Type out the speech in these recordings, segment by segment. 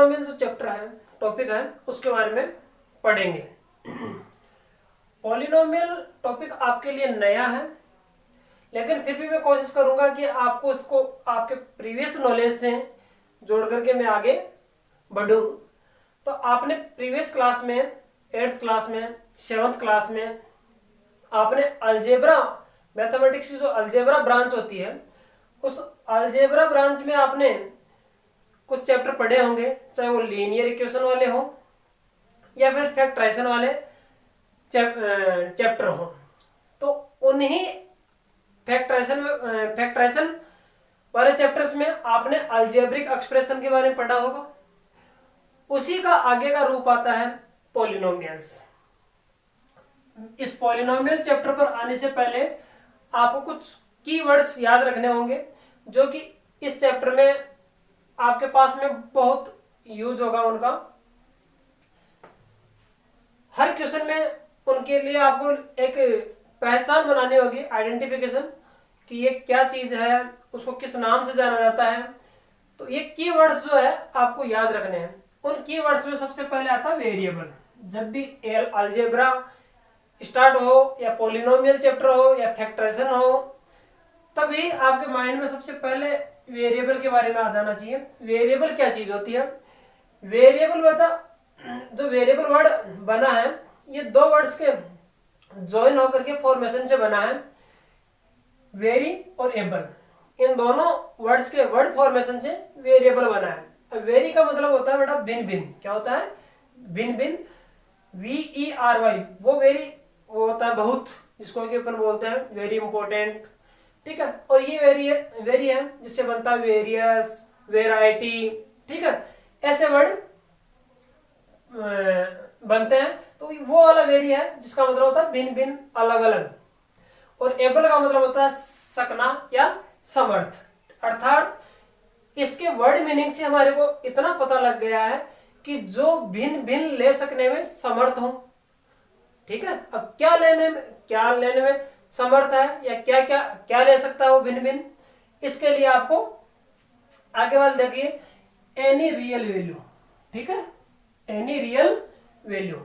Polynomial जो chapter है, topic है, उसके बारे में पढ़ेंगे। पॉलिनोमियल टॉपिक आपके लिए नया है, लेकिन फिर भी मैं कोशिश करूंगा कि आपको इसको आपके प्रीवियस नॉलेज से जोड़ करके मैं आगे बढ़ूं। तो आपने प्रीवियस क्लास में, 8th क्लास में, 7th क्लास में आपने अलजेब्रा, मैथमेटिक्स की जो अलजेब्रा ब्रांच होती है, उस अलजेब्रा ब्रांच में आपने कुछ चैप्टर पढ़े होंगे, चाहे वो लीनियर इक्वेशन वाले हो या फिर फैक्टराइजेशन वाले चैप्टर हो। तो उन्हीं फैक्टराइजेशन वाले चैप्टर्स में आपने अलजेब्रिक एक्सप्रेशन के बारे में पढ़ा होगा। उसी का आगे का रूप आता है पॉलिनोमियल्स। इस पॉलिनोमियल चैप्टर पर आने से पहले आपको कुछ कीवर्ड्स याद रखने होंगे, जो कि इस चैप्टर में आपके पास में बहुत यूज होगा उनका। हर क्वेश्चन में उनके लिए आपको एक पहचान बनानी होगी, आइडेंटिफिकेशन, कि ये क्या चीज है, उसको किस नाम से जाना जाता है। तो ये कीवर्ड्स जो है आपको याद रखने हैं। उन कीवर्ड्स में सबसे पहले आता है वेरिएबल। जब भी अलजेब्रा स्टार्ट हो या पॉलिनोमियल चैप्टर हो या फैक्टराइजेशन हो, तभी आपके माइंड में सबसे पहले वेरिएबल के बारे में आ जाना चाहिए। वेरिएबल क्या चीज होती है? वेरिएबल बचा, जो वेरिएबल वर्ड बना है, ये दो वर्ड्स के ज्वाइन होकर के फॉर्मेशन से बना है, वेरी और एबल। इन दोनों वर्ड्स के वर्ड फॉर्मेशन से वेरिएबल बना है। अब वेरी का मतलब होता है बेटा भिन्न भिन्न। क्या होता है? भिन्न भिन्न, VERY, वो वेरी, वो होता है बहुत, जिसको कि अपन बोलते हैं वेरी इंपॉर्टेंट, ठीक है। और ये वेरी है जिससे बनता है वेरियस, वेराइटी, ठीक है। ऐसे वर्ड बनते हैं। तो वो वाला वेरी है जिसका मतलब होता है भिन्न भिन्न, अलग अलग। और एबल का मतलब होता है सकना या समर्थ। अर्थात इसके वर्ड मीनिंग से हमारे को इतना पता लग गया है कि जो भिन्न भिन्न ले सकने में समर्थ हो, ठीक है। अब क्या लेने में समर्थ है, या क्या क्या क्या ले सकता है वो भिन्न भिन्न, इसके लिए आपको आगे वाले देखिए, एनी रियल वैल्यू, ठीक है, एनी रियल वैल्यू।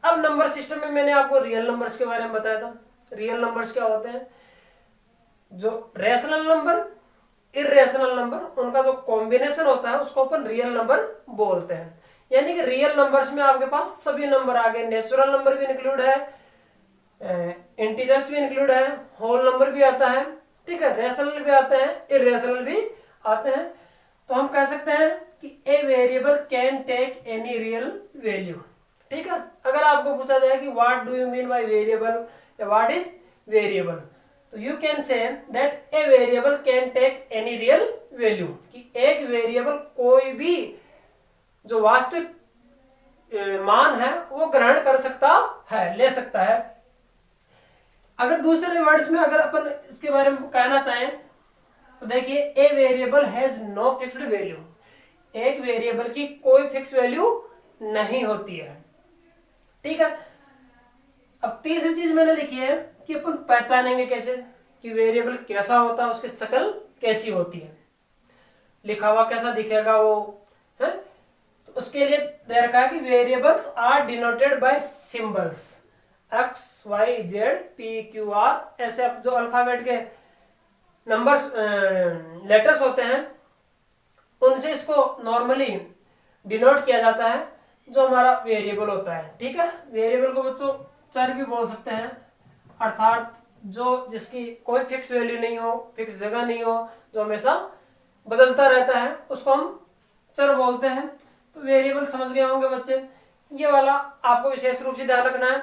अब नंबर सिस्टम में मैंने आपको रियल नंबर्स के बारे में बताया था। रियल नंबर्स क्या होते हैं? जो रेशनल नंबर, इरेशनल नंबर, उनका जो कॉम्बिनेशन होता है उसको अपन रियल नंबर बोलते हैं। यानी कि रियल नंबर्स में आपके पास सभी नंबर आ गए, नेचुरल नंबर भी इंक्लूड है, इंटीजर्स भी इंक्लूड है, होल नंबर भी आता है, ठीक है, रेशनल भी आते हैं, इरेशनल भी आते हैं। तो हम कह सकते हैं कि a variable can take any real value, ठीक है। अगर आपको पूछा जाए कि what do you mean by variable या व्हाट इज वेरिएबल, तो you can say that a variable can take any real value, कि एक वेरिएबल कोई भी जो वास्तविक मान है वो ग्रहण कर सकता है, ले सकता है। अगर दूसरे वर्ड्स में अगर अपन इसके बारे में कहना चाहें तो देखिए, a variable has no fixed value. एक वेरिएबल की कोई फिक्स वैल्यू नहीं होती है, ठीक है। अब तीसरी चीज मैंने लिखी है कि अपन पहचानेंगे कैसे कि वेरिएबल कैसा होता है, उसकी शक्ल कैसी होती है, लिखा हुआ कैसा दिखेगा वो है। तो उसके लिए दे रखा है कि variables are denoted by symbols XYZ PQR, ऐसे जो अल्फाबेट के नंबर्स, लेटर्स होते हैं, उनसे इसको नॉर्मली डिनोट किया जाता है, जो हमारा वेरिएबल होता है, ठीक है। वेरिएबल को बच्चों चर भी बोल सकते हैं, अर्थात जो जिसकी कोई फिक्स वैल्यू नहीं हो, फिक्स जगह नहीं हो, जो हमेशा बदलता रहता है, उसको हम चर बोलते हैं। तो वेरिएबल समझ गए होंगे बच्चे। ये वाला आपको विशेष रूप से ध्यान रखना है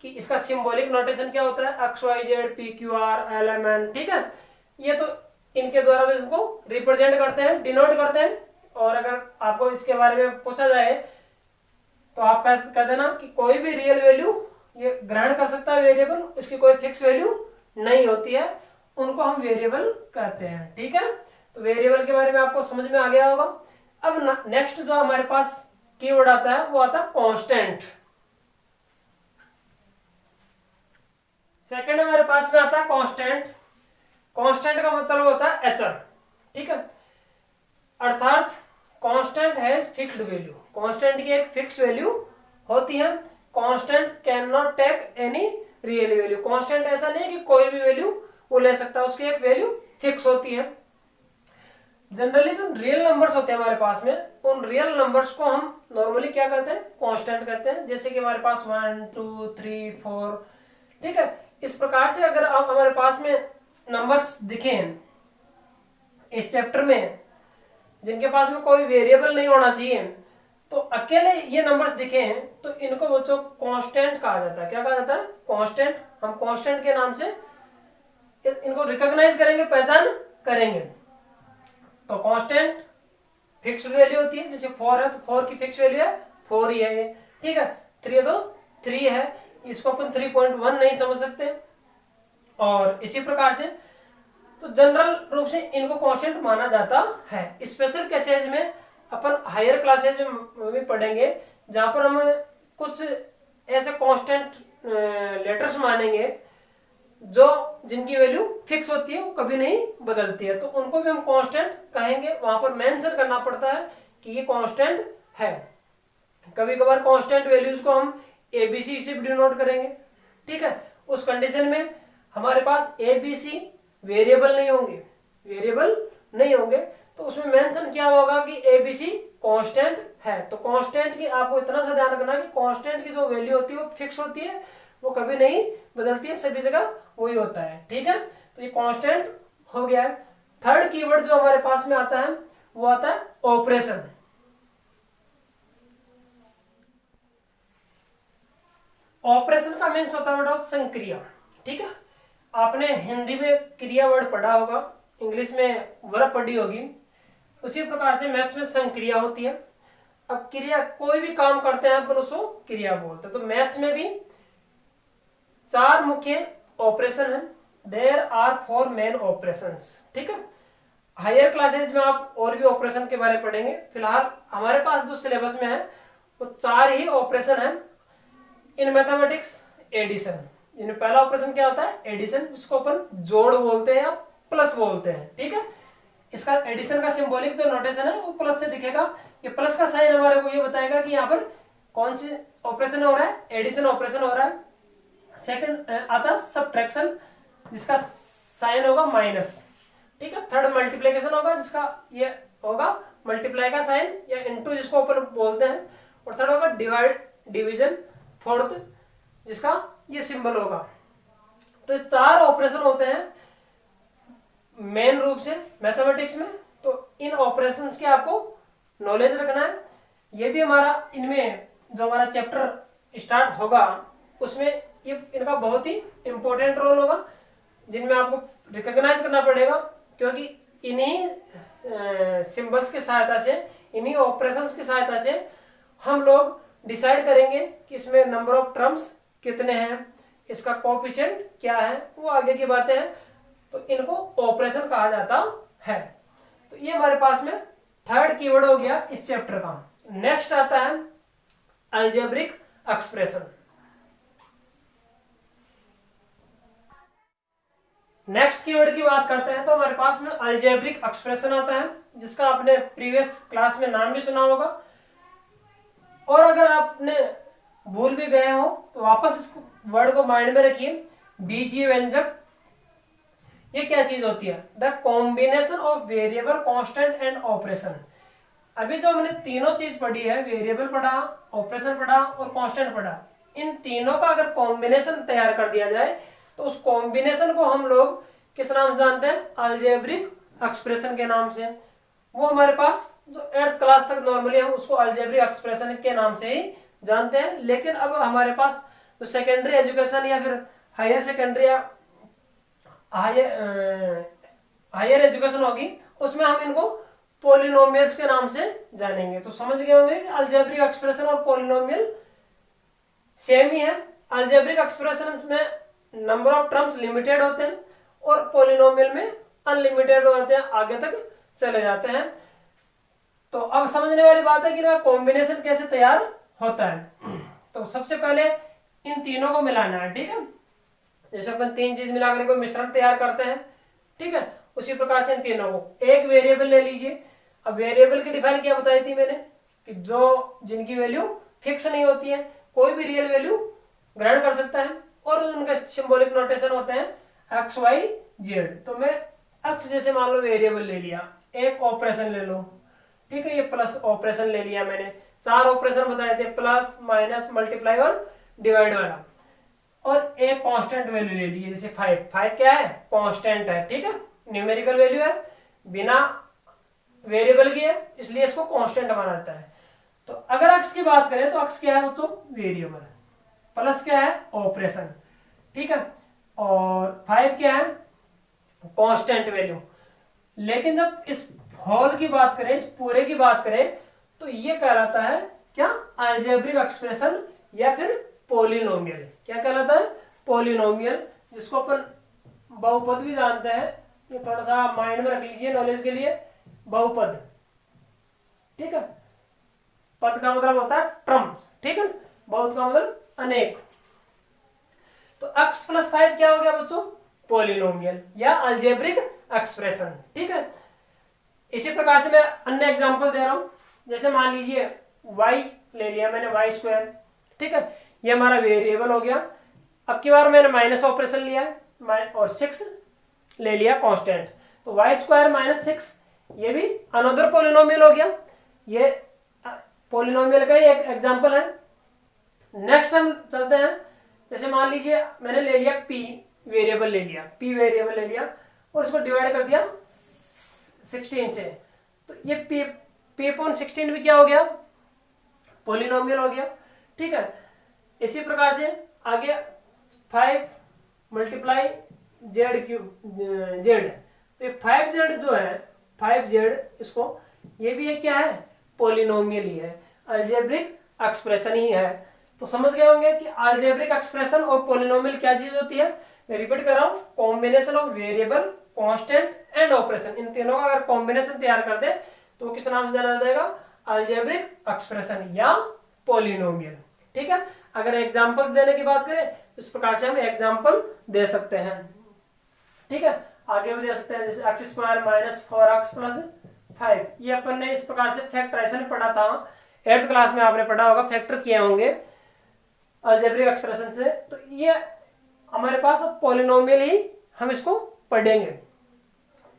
कि इसका सिंबॉलिक नोटेशन क्या होता है, XYZ PQR LMN, ठीक है। ये तो इनके द्वारा तो इसको रिप्रेजेंट करते हैं, डिनोट करते हैं। और अगर आपको इसके बारे में पूछा जाए तो आप कह देना कि कोई भी रियल वैल्यू ये ग्रहण कर सकता है वेरिएबल, इसकी कोई फिक्स वैल्यू नहीं होती है, उनको हम वेरिएबल कहते हैं, ठीक है। तो वेरिएबल के बारे में आपको समझ में आ गया होगा। अब नेक्स्ट जो हमारे पास कीवर्ड आता है वो आता है कांस्टेंट। सेकंड हमारे पास में आता है कांस्टेंट। कांस्टेंट का मतलब होता है एचर, ठीक है। अर्थात constant has fixed value, constant की एक फिक्स वैल्यू होती है। Constant can not take any real value, constant ऐसा नहीं कि कोई भी वैल्यू वो ले सकता है, उसकी एक वैल्यू फिक्स होती है। जनरली जो रियल नंबर्स होते हैं हमारे पास में, उन रियल नंबर्स को हम नॉर्मली क्या कहते हैं, कांस्टेंट कहते हैं। जैसे कि हमारे पास 1 2 3 4, ठीक है। इस प्रकार से अगर आप हमारे पास में नंबर्स दिखे हैं इस चैप्टर में जिनके पास में कोई वेरिएबल नहीं होना चाहिए, तो अकेले ये नंबर्स दिखे हैं तो इनको बच्चों कांस्टेंट कहा जाता है। क्या कहा जाता है, कांस्टेंट। हम कांस्टेंट के नाम से इनको रिकॉग्नाइज करेंगे, पहचान करेंगे। तो कांस्टेंट फिक्स्ड वैल्यू होती है, जैसे 4 है तो 4 की फिक्स वैल्यू है 4 ही है ये, ठीक है। 3 है तो 3 है, इसको अपन 3.1 नहीं समझ सकते। और इसी प्रकार से तो जनरल रूप से इनको कांस्टेंट माना जाता है। स्पेशल केसेस में अपन हायर क्लासेज में भी पढ़ेंगे जहां पर हम कुछ ऐसे कांस्टेंट लेटर्स मानेंगे जो जिनकी वैल्यू फिक्स होती है, वो कभी नहीं बदलती है, तो उनको भी हम कांस्टेंट कहेंगे। वहां पर मेंशन करना पड़ता है कि ये कांस्टेंट है। कभी कभार कांस्टेंट वैल्यूज को हम एबीसी से भी डिनोट करेंगे, ठीक है। उस कंडीशन में हमारे पास एबीसी वेरिएबल नहीं होंगे, वेरिएबल नहीं होंगे, तो उसमें मेंशन किया होगा कि एबीसी कांस्टेंट है। तो कांस्टेंट की आपको इतना सा ध्यान रखना कि कांस्टेंट की जो वैल्यू होती है वो फिक्स होती है, वो कभी नहीं बदलती है, सभी जगह वही होता है, ठीक है। तो ये कांस्टेंट हो गया है। थर्ड कीवर्ड जो हमारे पास में आता है वो आता है ऑपरेशन। ऑपरेशन का मीन्स होता है बेटा संक्रिया, ठीक है। आपने हिंदी में क्रिया वर्ड पढ़ा होगा, इंग्लिश में वर्ब पढ़ी होगी, उसी प्रकार से मैथ्स में संक्रिया होती है। अब क्रिया कोई भी काम करते हैं अपन उसको क्रिया बोलते हैं। तो मैथ्स में भी 4 मुख्य ऑपरेशन है, देयर आर 4 मेन ऑपरेशंस, ठीक है। हायर क्लासेज में आप और भी ऑपरेशन के बारे में पढ़ेंगे। फिलहाल हमारे पास जो सिलेबस में है वो 4 ही ऑपरेशन है। इन मैथमेटिक्स एडिशन, इनमें पहला ऑपरेशन क्या होता है, एडिशन, जिसको अपन जोड़ बोलते हैं या प्लस बोलते हैं, ठीक है। इसका एडिशन का सिंबॉलिक जो नोटेशन है वो प्लस से दिखेगा। ये प्लस का साइन हमारे को ये बताएगा कि यहाँ पर कौन सी ऑपरेशन हो रहा है, एडिशन ऑपरेशन हो रहा है। सेकंड आता है सब्ट्रैक्शन, जिसका साइन होगा माइनस, ठीक है। थर्ड मल्टीप्लिकेशन होगा, जिसका ये होगा मल्टीप्लाई का साइन या इनटू जिसको अपन बोलते हैं। और थर्ड होगा डिवाइड, डिवीजन। फोर्थ जिसका ये सिंबल होगा। तो 4 ऑपरेशन होते हैं मेन रूप से मैथमेटिक्स में। तो इन ऑपरेशंस के आपको नॉलेज रखना है। ये भी हमारा इनमें जो हमारा चैप्टर स्टार्ट होगा उसमें ये इनका बहुत ही इंपॉर्टेंट रोल होगा, जिनमें आपको रिकॉग्नाइज करना पड़ेगा, क्योंकि इन्हीं सिंबल्स की सहायता से, इन्हीं ऑपरेशंस की सहायता से हम लोग डिसाइड करेंगे कि इसमें नंबर ऑफ टर्म्स कितने हैं, इसका कोएफिशिएंट क्या है, वो आगे की बातें हैं। तो इनको ऑपरेशन कहा जाता है। तो ये हमारे पास में थर्ड कीवर्ड हो गया इस चैप्टर का। नेक्स्ट आता है अलजेब्रिक एक्सप्रेशन। नेक्स्ट कीवर्ड की बात करते हैं तो हमारे पास में अलजेब्रिक एक्सप्रेशन आता है, जिसका आपने प्रीवियस क्लास में नाम भी सुना होगा। और अगर आपने भूल भी गए हो तो वापस इस वर्ड को माइंड में रखिए, बीजीय व्यंजक। ये क्या चीज होती है, the combination of variable, constant and operation. अभी जो हमने तीनों चीज पढ़ी है, वेरिएबल पढ़ा, ऑपरेशन पढ़ा और कांस्टेंट पढ़ा, इन तीनों का अगर कॉम्बिनेशन तैयार कर दिया जाए तो उस कॉम्बिनेशन को हम लोग किस नाम से जानते हैं, अलजेब्रिक एक्सप्रेशन के नाम से। वो हमारे पास जो 8th क्लास तक नॉर्मली हम उसको अलजेब्रिक एक्सप्रेशन के नाम से ही जानते हैं। लेकिन अब हमारे पास जो सेकेंडरी एजुकेशन या फिर हायर सेकेंडरी या हायर एजुकेशन होगी, उसमें हम इनको पॉलिनोमियल्स के नाम से जानेंगे। तो समझ गए होंगे कि अलजेब्रिक एक्सप्रेशन और पॉलिनोमियल सेम ही है। अलजेब्रिक एक्सप्रेशन में नंबर ऑफ टर्म्स लिमिटेड होते हैं और पॉलिनोमियल में अनलिमिटेड होते हैं, आगे तक चले जाते हैं। तो अब समझने वाली बात है कि ना कॉम्बिनेशन कैसे तैयार होता है। तो सबसे पहले इन तीनों को मिलाना है, ठीक है। जैसे अपन 3 चीज मिलाकर कोई मिश्रण तैयार करते हैं, ठीक है, उसी प्रकार से इन तीनों को, एक वेरिएबल ले लीजिए, अब वेरिएबल की डिफाइन क्या बताई थी मैंने कि जो जिनकी वैल्यू फिक्स नहीं होती है, कोई भी रियल वैल्यू ग्रहण कर सकता है और उनका सिंबॉलिक नोटेशन होते हैं एक्स वाई जेड। तो मैं एक्स जैसे मान लो वेरिएबल ले लिया, एक ऑपरेशन ले लो, ठीक है, ये प्लस ऑपरेशन ले लिया मैंने, 4 ऑपरेशन बताए थे, प्लस माइनस मल्टीप्लाई और डिवाइड वाला, और एक कांस्टेंट वैल्यू ले ली जैसे 5। 5 क्या है? कांस्टेंट है, ठीक है, न्यूमेरिकल वैल्यू है, बिना वेरिएबल की है, इसलिए इसको कांस्टेंट माना जाता है। तो अगर एक्स की बात करें तो एक्स क्या है बच्चों? वेरिएबल। प्लस क्या है? ऑपरेशन, ठीक है, और 5 क्या है? Constant value. लेकिन जब इस होल की बात करें, इस पूरे की बात करें, तो ये कहलाता है क्या? अलजेब्रिक एक्सप्रेशन या फिर पॉलिनोमियल। क्या कहलाता है? पॉलिनोमियल, जिसको अपन बहुपद भी जानते हैं। ये थोड़ा सा माइंड में रख लीजिए नॉलेज के लिए। बहुपद, ठीक है, पद का मतलब होता है टर्म्स, ठीक है, बहुत का मतलब अनेक। तो x प्लस 5 क्या हो गया बच्चों? पॉलिनोमियल या अलजेब्रिक एक्सप्रेशन, ठीक है। इसी प्रकार से मैं अन्य एग्जांपल दे रहा हूं, जैसे मान लीजिए y ले लिया मैंने, वाई स्क्वायर, ठीक है, ये हमारा वेरिएबल हो गया। अब की बार मैंने माइनस ऑपरेशन लिया है और 6 ले लिया कांस्टेंट, तो वाई स्क्वायर माइनस 6 ये भी अनदर पॉलिनोमियल हो गया। ये पॉलिनोमियल का ही एक एग्जांपल है। नेक्स्ट हम चलते हैं, जैसे मान लीजिए मैंने ले लिया p वेरिएबल ले लिया, p वेरिएबल ले लिया और इसको डिवाइड कर दिया 16 से, तो ये p अपॉन 16 भी क्या हो गया? पॉलिनोमियल हो गया, ठीक है। इसी प्रकार से आगे 5 मल्टीप्लाई जेड क्यूब जेड, तो 5z जो है 5z, इसको ये भी एक क्या है? पॉलिनोमियल ही है, अलजेब्रिक एक्सप्रेशन ही है। तो समझ गए होंगे कि अलजेब्रिक एक्सप्रेशन और पॉलिनोमियल क्या चीज होती है। मैं रिपीट कर रहा हूं, combination of variable, constant and operation, इन तीनों का अगर कॉम्बिनेशन तैयार कर दे तो किस नाम से जाना जाएगा? अलजेब्रिक एक्सप्रेशन या पॉलिनोमियल, ठीक है। अगर एग्जांपल देने की बात करें, इस प्रकार से हम एग्जांपल दे सकते हैं, ठीक है। आगे भी दे सकते हैं, जैसे x square minus 4x plus 5, ये अपन ने इस प्रकार से फैक्टराइजेशन पढ़ा था, 8th क्लास में आपने पढ़ा होगा, फैक्टर किए होंगे अलजेब्रिक एक्सप्रेशन से। तो ये हमारे पास अब पॉलिनोमियल ही हम इसको पढ़ेंगे,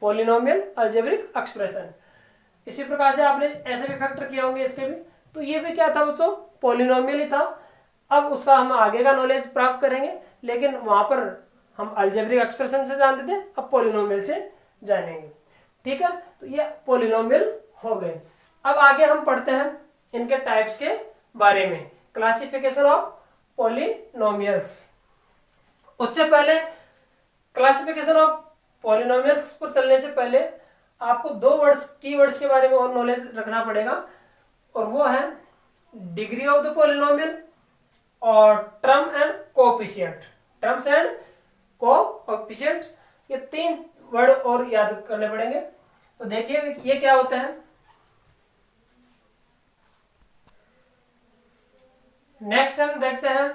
पॉलिनोमियल अलजेब्रिक एक्सप्रेशन। इसी प्रकार से आपने ऐसे भी फैक्टर किए होंगे इसके भी, तो ये भी क्या था बच्चों? पॉलिनोमियल ही था। अब उसका हम आगे का नॉलेज प्राप्त करेंगे, लेकिन वहां पर हम अलजेब्रिक एक्सप्रेशन से जानते थे, अब पॉलिनोमियल से जानेंगे, ठीक है। तो ये पॉलिनोमियल हो गए। अब आगे हम पढ़ते हैं इनके टाइप्स के बारे में, क्लासिफिकेशन ऑफ पॉलिनोमियल्स। उससे पहले क्लासिफिकेशन ऑफ पॉलिनोमियल्स पर चलने से पहले आपको 2 वर्ड्स, कीवर्ड्स के बारे में और नॉलेज रखना पड़ेगा, और वो है डिग्री ऑफ द पॉलिनोमियल और term and coefficient. Terms and coefficient, ये 3 वर्ड और याद करने पड़ेंगे। तो देखिए ये क्या होता है। नेक्स्ट हम देखते हैं,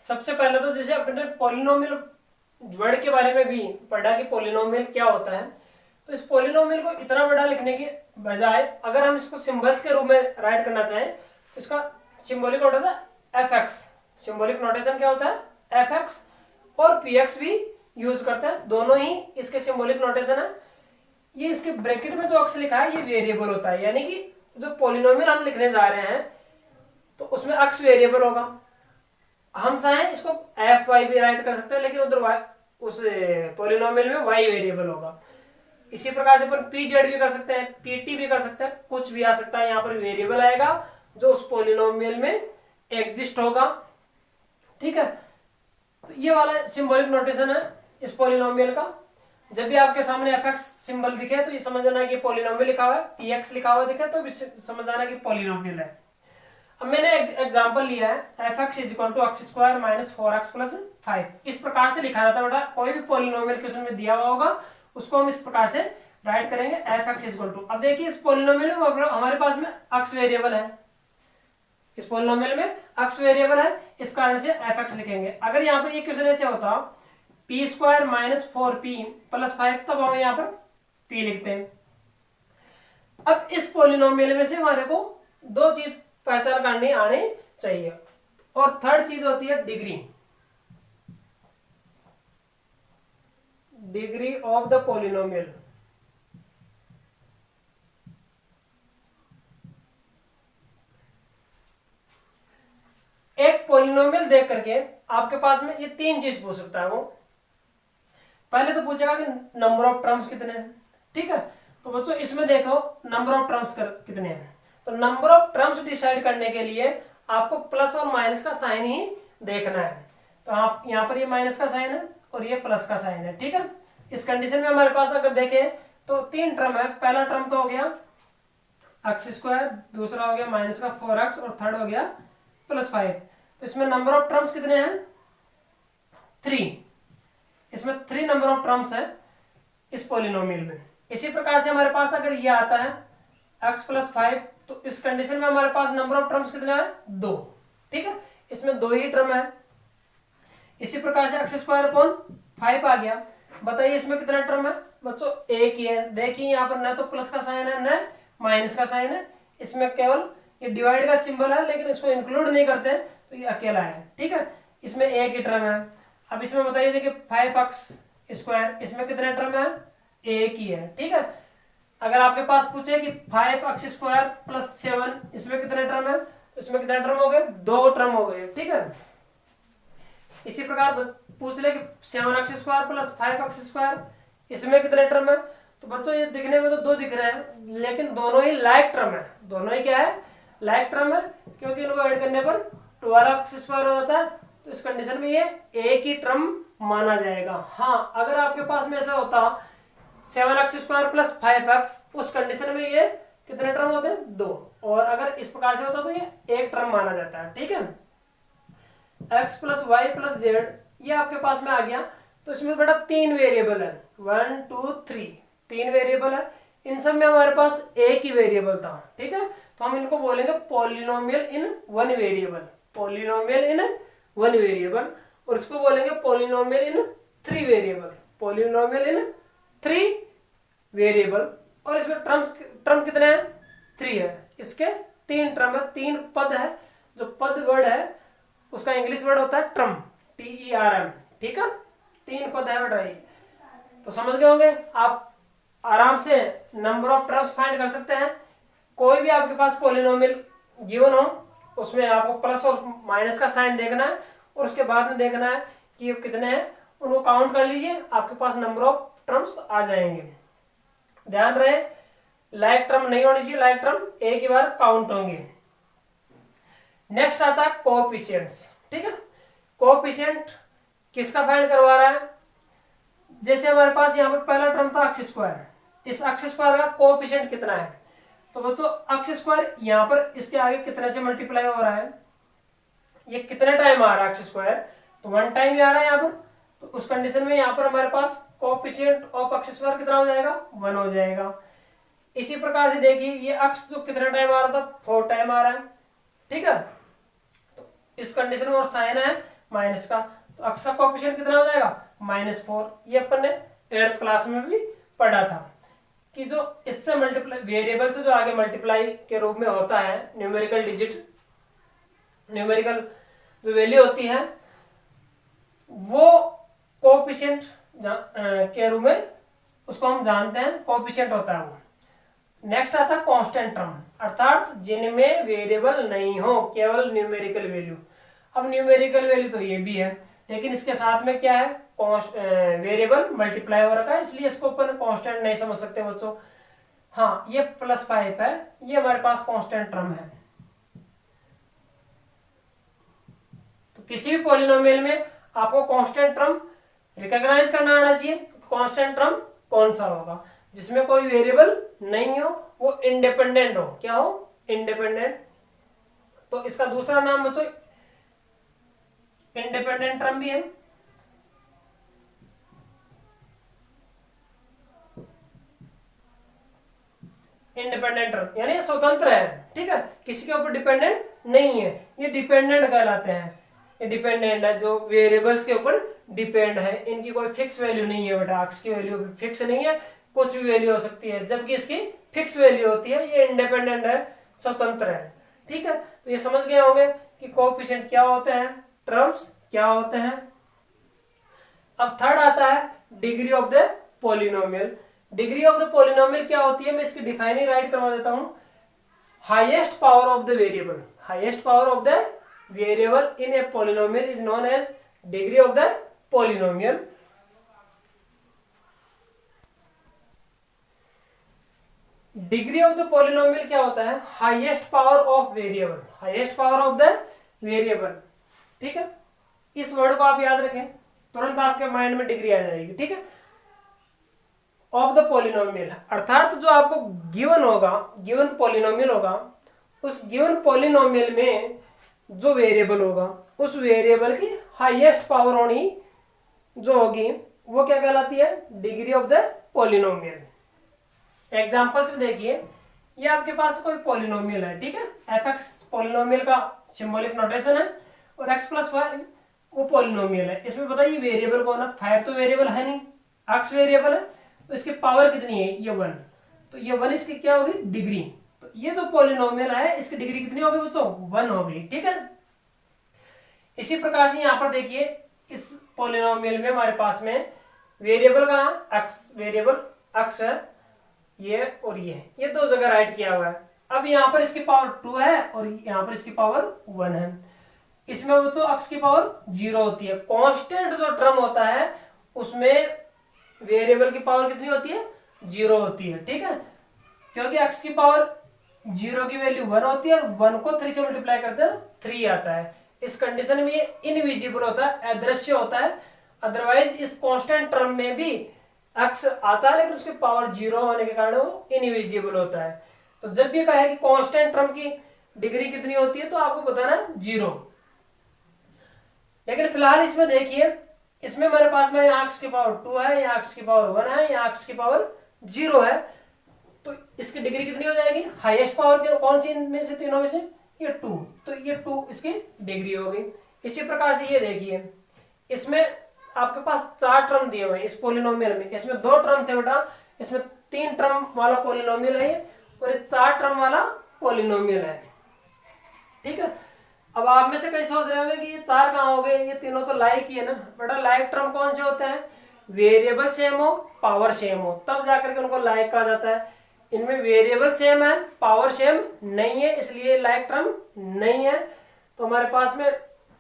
सबसे पहले तो जैसे अपने पॉलिनोमियल वर्ड के बारे में भी पढ़ा कि पॉलिनोमियल क्या होता है, तो इस पॉलिनोमियल को इतना बड़ा लिखने के बजाय अगर हम इसको सिंबल्स के रूप में राइट करना चाहें, तो इसका सिंबॉलिक होता है fx। सिंबॉलिक नोटेशन क्या होता है? fx, और px भी यूज करते हैं, दोनों ही इसके सिंबॉलिक नोटेशन है। ये इसके ब्रैकेट में जो अक्स लिखा है ये वेरिएबल होता है, यानी कि जो पॉलिनोमियल हम लिखने जा रहे हैं तो उसमें अक्स वेरिएबल होगा। हम चाहें इसको एफ वाई भी राइट कर सकते हैं, लेकिन उधर वाई, उस पॉलिनोमियल में वाई वेरिएबल होगा। इसी प्रकार से अपन पी जेड भी कर सकते हैं, पीटी भी कर सकते हैं, कुछ भी आ सकता है। यहाँ पर वेरिएबल आएगा जो उस पॉलिनोमियल में एग्जिस्ट होगा, ठीक है। तो ये वाला सिंबॉलिक नोटेशन है इस पॉलिनोमियल का। जब भी आपके सामने एफ सिंबल दिखे तो ये समझ जाना कि पॉलिनोमियल लिखा हुआ है, पी एक्स लिखा हुआ दिखे तो भी समझ जाना कि पॉलिनोमियल है। अब मैंने एग्जांपल लिया है f x is equal to x square minus 4x plus 5। इस प्रकार से लिखा जाता है बेटा, कोई भी पॉलिनोमियल क्वेश्चन में दिया हुआ होगा उसको हम इस प्रकार से राइट करेंगे f x is equal to. अब देखिए इस पॉलिनोमियल में हमारे पास में एक्स वेरिएबल है, इस पॉलिनोमियल में एक्स वेरिएबल है, इस कारण से एफ एक्स लिखेंगे। अगर यहाँ पर ये क्वेश्चन ऐसे होता P square minus 4p plus 5, तब हम यहाँ पर p लिखते हैं। अब इस पॉलिनोमियल में से हमारे को दो चीज पहचान करनी आनी चाहिए, और थर्ड चीज होती है degree, degree of the polynomial. एक पॉलिनोमियल देख करके आपके पास में ये तीन चीज पूछ सकता है वो। पहले तो पूछेगा कि नंबर ऑफ टर्म्स कितने हैं, ठीक है। तो बच्चों इसमें देखो नंबर ऑफ टर्म्स कितने हैं, तो नंबर ऑफ टर्म्स डिसाइड करने के लिए आपको प्लस और माइनस का साइन ही देखना है। तो आप यहाँ पर ये माइनस का साइन है और ये प्लस का साइन है, ठीक है। इस कंडीशन में हमारे पास अगर देखें तो तीन टर्म है। पहला टर्म तो हो गया एक्स स्क्वायर, दूसरा हो गया माइनस का 4x और थर्ड हो गया +5। तो इसमें नंबर ऑफ टर्म्स कितने हैं? 3। इसमें 3 नंबर ऑफ टर्म्स है इस पॉलिनोमियल में। इसी प्रकार से हमारे पास अगर ये आता है x + 5, तो इस कंडीशन में हमारे पास नंबर ऑफ टर्म्स कितने हैं? 2, ठीक है। इसमें 2 ही टर्म है। इसी प्रकार से x² / 5 आ गया। बताइए इसमें कितना टर्म है? बच्चों एक ही है। देखिए यहाँ पर न तो प्लस का साइन है न माइनस का साइन है, इसमें केवल ये डिवाइड का सिंबल है, लेकिन इसको इंक्लूड नहीं करते तो ये अकेला है, ठीक है। इसमें एक ही टर्म है। अब इसमें बताइए देखिए 5x², इसमें कितने टर्म है? एक ही है, ठीक है। अगर आपके पास पूछे कि 5x² + 7, इसमें कितने टर्म है? इसमें कितने टर्म हो गए? 2 टर्म हो गए, ठीक है। इसी प्रकार पूछ ले कि 7x² + 5x², इसमें कितने टर्म है? तो बच्चों ये दिखने में तो 2 दिख रहे हैं, लेकिन दोनों ही लाइक टर्म है। दोनों ही क्या है? लाइक टर्म है, क्योंकि इनको ऐड करने पर 12x² हो जाता है। तो इस कंडीशन में ये एक ही टर्म माना जाएगा। हाँ, अगर आपके पास में ऐसा होता 7x² + 5x, उस कंडीशन में ये कितने टर्म होते हैं? 2। और अगर इस प्रकार से होता तो ये एक टर्म माना जाता है, ठीक है। x + y + z ये आपके पास में आ गया। तो इसमें बेटा 3 वेरिएबल है, 1 2 3, 3 वेरिएबल है। इन सब में हमारे पास एक ही वेरिएबल था, ठीक है। तो हम इनको बोलेंगे पॉलिनोमियल इन 1 वेरिएबल, पॉलिनोमियल इन 1 वेरिएबल। और इसको बोलेंगे पॉलिनोमियल इन 3 वेरिएबल, पॉलिनोमियल इन 3 वेरिएबल। और इसमें टर्म कितने हैं? 3 है। इसके 3 टर्म है, 3 पद है। जो पद वर्ड है उसका इंग्लिश वर्ड होता है टर्म, TERM, ठीक है। 3 पद है बेटा ये। तो समझ गए होंगे आप। आराम से नंबर ऑफ टर्म्स फाइंड कर सकते हैं। कोई भी आपके पास पॉलिनोमियल गिवन हो, उसमें आपको प्लस और माइनस का साइन देखना है, और उसके बाद में देखना है कि ये कितने हैं, उनको काउंट कर लीजिए, आपके पास नंबर ऑफ टर्म्स आ जाएंगे। ध्यान रहे लाइक टर्म नहीं होनी चाहिए, लाइक टर्म एक ही बार काउंट होंगे। नेक्स्ट आता है कोएफिशिएंट्स, ठीक है। कोएफिशिएंट किसका फाइंड करवा रहा है? जैसे हमारे पास यहाँ पर पहला टर्म था x², इस x² का कोएफिशिएंट कितना है? तो बच्चों x² यहाँ पर इसके आगे कितने से मल्टीप्लाई हो रहा है? ये कितने टाइम आ रहा है x²? तो 1 टाइम ही आ रहा है यहाँ पर। तो उस कंडीशन में यहाँ पर हमारे पास कोएफिशिएंट ऑफ x² कितना हो जाएगा? 1 हो जाएगा। इसी प्रकार से देखिए ये x जो कितने टाइम आ रहा था? 4 टाइम आ रहा है, ठीक है। तो इस कंडीशन में और साइन है माइनस का, तो x का कोएफिशिएंट कितना हो जाएगा? -4। ये अपन ने 8th क्लास में भी पढ़ा था कि जो इससे मल्टीप्लाई, वेरिएबल से जो आगे मल्टीप्लाई के रूप में होता है, न्यूमेरिकल डिजिट, न्यूमेरिकल जो वैल्यू होती है, वो कोएफिशिएंट के रूप में उसको हम जानते हैं, कोएफिशिएंट होता है वो। नेक्स्ट आता है कांस्टेंट टर्म, अर्थात जिनमें वेरिएबल नहीं हो, केवल न्यूमेरिकल वैल्यू। अब न्यूमेरिकल वैल्यू तो ये भी है, लेकिन इसके साथ में क्या है? वेरिएबल मल्टीप्लाई हो रखा है, इसलिए इसको अपन कांस्टेंट नहीं समझ सकते बच्चों। हाँ, ये +5 है, ये हमारे पास कांस्टेंट टर्म है। तो किसी भी पॉलिनोमियल में आपको कांस्टेंट टर्म रिकॉग्नाइज करना आना चाहिए। कांस्टेंट टर्म कौन सा होगा? जिसमें कोई वेरिएबल नहीं हो, वो इंडिपेंडेंट हो। क्या हो? इंडिपेंडेंट। तो इसका दूसरा नाम बच्चों इंडिपेंडेंट टर्म भी है। इंडिपेंडेंट टर्म यानी स्वतंत्र है, ठीक है, किसी के ऊपर डिपेंडेंट नहीं है, ये डिपेंडेंट कहलाते हैं। ये डिपेंडेंट है, जो वेरिएबल्स के ऊपर डिपेंड है, इनकी कोई फिक्स वैल्यू नहीं है बेटा। x की वैल्यू फिक्स नहीं है, कुछ भी वैल्यू हो सकती है, जबकि इसकी फिक्स वैल्यू होती है, ये इंडिपेंडेंट है, स्वतंत्र है। ठीक है, तो ये समझ गए होंगे कि कोएफिशिएंट क्या होते हैं, टर्म्स क्या होते हैं। अब थर्ड आता है degree of the polynomial. Degree of the polynomial क्या होती है, मैं इसकी डिफाइनिंग राइट करवा देता हूं। Highest power of the variable, highest power of the variable in a polynomial is known as degree of the polynomial. Degree of the polynomial क्या होता है, highest power of variable, highest power of the variable. ठीक है, इस word को आप याद रखें, तुरंत आपके माइंड में डिग्री आ जाएगी। ठीक है, ऑफ द पॉलिनोमियल अर्थात जो आपको गिवन होगा, गिवन पॉलिनोमियल होगा, उस गिवन पॉलिनोमियल में जो वेरिएबल होगा उस वेरिएबल की हाईएस्ट पावर होनी जो होगी वो क्या कहलाती है, degree of the polynomial. Examples में देखिए, ये आपके पास कोई पॉलिनोमियल है, ठीक है, एफ एक्स पॉलिनोमियल का सिंबॉलिक नोटेशन है और एक्स प्लस वाई वो पॉलिनोमियल है। इसमें बताइए वेरिएबल कौन है, 5 तो वेरिएबल है नहीं, एक्स वेरिएबल है, तो इसकी पावर कितनी है, ये 1, तो ये 1 इसकी क्या होगी, डिग्री। तो ये जो पॉलिनोमियल है इसकी डिग्री कितनी होगी बच्चों, 1 होगी। ठीक है, इसी प्रकार से यहाँ पर देखिए इस पॉलिनोमियल में हमारे पास में वेरिएबल का एक्स, वेरिएबल एक्स है ये और ये दो जगह राइट किया हुआ है। अब यहाँ पर इसकी पावर 2 है और यहाँ पर इसकी पावर 1 है। इसमें वो तो एक्स की पावर 0 होती है। कांस्टेंट जो टर्म होता है उसमें वेरिएबल की पावर कितनी होती है, 0 होती है। ठीक है, क्योंकि एक्स की पावर 0 की वैल्यू 1 होती है और 1 को 3 से मल्टीप्लाई करते हैं 3 आता है। इस कंडीशन में ये इनविजिबल होता है, अदृश्य होता है। अदरवाइज इस कांस्टेंट टर्म में भी एक्स आता है लेकिन उसकी पावर 0 होने के कारण वो इनविजिबल होता है। तो जब भी कहे कि कांस्टेंट टर्म की डिग्री कितनी होती है तो आपको बताना है 0। लेकिन फिलहाल इसमें देखिए, इसमें हमारे पास में यहाँ एक्स की पावर 2 है, यहाँ एक्स की पावर 1 है, यहाँ एक्स की पावर 0 है, तो इसकी डिग्री कितनी हो जाएगी, हाईएस्ट पावर कौन सी इनमें से, तीनों में से, ये 2, तो ये 2 इसकी डिग्री होगी। इसी प्रकार से ये देखिए, इसमें आपके पास 4 टर्म दिए हुए हैं इस पॉलिनोमियल में। इसमें 2 टर्म थे बेटा, इसमें 3 टर्म वाला पॉलिनोमियल है और ये 4 टर्म वाला पॉलिनोमियल है। ठीक है, अब आप में से कई सोच रहे होंगे कि ये 4 कहाँ हो गए, ये तीनों तो लाइक ही है ना। बेटा लाइक टर्म कौन से होते हैं, वेरिएबल सेम हो, पावर सेम हो, तब जाकर के उनको लाइक कहा जाता है। इनमें वेरिएबल सेम है, पावर सेम नहीं है, इसलिए लाइक टर्म नहीं है। तो हमारे पास में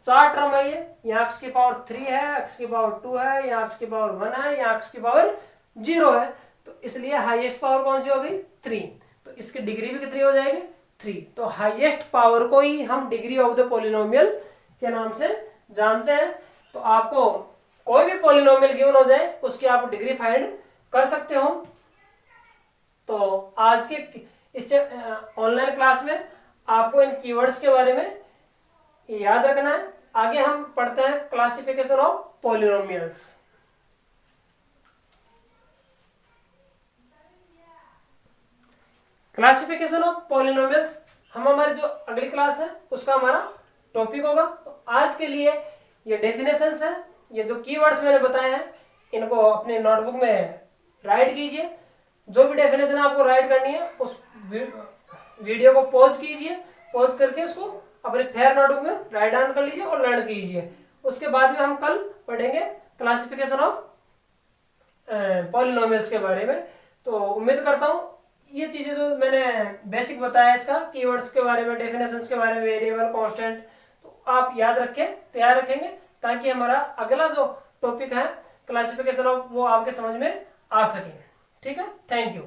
4 टर्म है ये, यहाँ एक्स की पावर 3 है, एक्स की पावर 2 है, यहाँ एक्स की पावर 1 है, यहाँ एक्स की पावर 0 है, तो इसलिए हाईएस्ट पावर कौन सी हो गई, 3। तो इसकी डिग्री भी कितनी हो जाएगी, 3। तो हाईएस्ट पावर को ही हम डिग्री ऑफ द पॉलिनोमियल के नाम से जानते हैं। तो आपको कोई भी पॉलिनोमियल गिवन हो जाए उसकी आप डिग्री फाइंड कर सकते हो। तो आज के इस ऑनलाइन क्लास में आपको इन कीवर्ड्स के बारे में याद रखना है। आगे हम पढ़ते हैं classification of polynomials. Classification of polynomials हम हमारी जो अगली क्लास है उसका हमारा टॉपिक होगा। तो आज के लिए ये डेफिनेशंस है, ये जो कीवर्ड्स मैंने बताए हैं इनको अपने नोटबुक में राइट कीजिए। जो भी डेफिनेशन आपको राइट करनी है उस वीडियो को पॉज कीजिए, पॉज करके उसको अपने फेयर नोटबुक में राइट डाउन कर लीजिए और लर्न कीजिए। उसके बाद में हम कल पढ़ेंगे क्लासिफिकेशन ऑफ पॉलिनोमियल्स के बारे में। तो उम्मीद करता हूँ ये चीजें जो मैंने बेसिक बताया इसका, कीवर्ड्स के बारे में, डेफिनेशंस के बारे में, वेरिएबल, कांस्टेंट, तो आप याद रखें, तैयार रखेंगे ताकि हमारा अगला जो टॉपिक है क्लासिफिकेशन ऑफ वो आपके समझ में आ सके। ठीक है, थैंक यू।